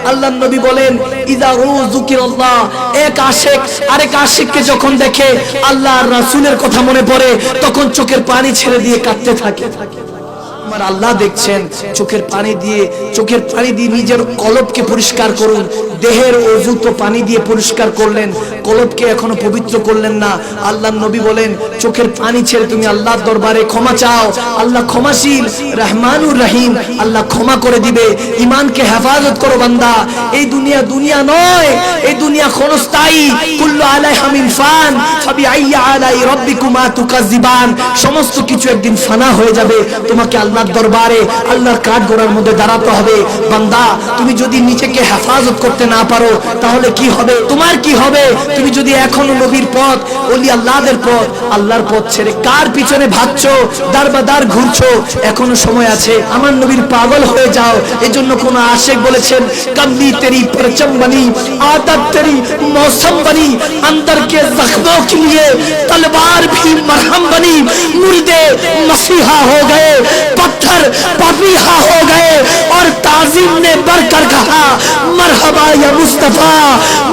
আল্লাহর নবী বলেন ইযা যুকিরাল্লাহ, এক আশিক আরেক আশিককে যখন দেখে আল্লাহর রাসূলের কথা মনে পড়ে তখন চোখের পানি ছেড়ে দিয়ে কাঁদতে থাকে। আমার আল্লাহ দেখছেন, চোখের পানি দিয়ে নিজের কলবকে পরিষ্কার করুন। দেহের ওযু তো পানি দিয়ে পরিষ্কার করলেন, কলবকে এখনো পবিত্র করলেন না। আল্লাহর নবী বলেন চোখের পানি ছেড়ে তুমি আল্লাহর দরবারে ক্ষমা চাও, আল্লাহ ক্ষমাশীল রহমানুর রহিম, আল্লাহ ক্ষমা করে দিবে। ঈমানকে হেফাজত করো বান্দা, এই দুনিয়া নয়, এই দুনিয়া ক্ষণস্থায়ী। কুল্লু আলাইহা মিন ফান ফাবিআইয়ি আলাই রাব্বিকুমা তুকাজ্জিবান, সমস্ত কিছু একদিন ফানা হয়ে যাবে। তোমাকে আল্লাহর দরবারে আল্লাহর কাঠগড়ার মধ্যে দাঁড়াতে হবে। বান্দা তুমি যদি নিজেকে হেফাজত করতে না পারো তাহলে কি হবে, তোমার কি হবে? তুমি যদি এখনো নবীর পথ, ওলি আল্লাহদের পথ, আল্লাহর পথ ছেড়ে কার পিছনে ভাগছো, দারবাদার ঘুরছো, এখনো সময় আছে। আমার নবীর পাগল হয়ে যাও। এজন্য কোন আশিক বলেছেন কমলি তেরি পরচম বনি, আদত তেরি মৌসম বনি, अंदर के जख्मों के लिए तलवार भी मरहम बनी। मुर्दे मसीहा हो गए, पत्थर पपीहा हो गए, और ताजीम ने बढ़कर कहा मरहबा या मुस्तफा,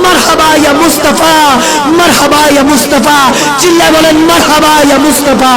मरहबा या मुस्तफा, मरहबा या मुस्तफा। चिल्ला बोलें मरहबा या मुस्तफा।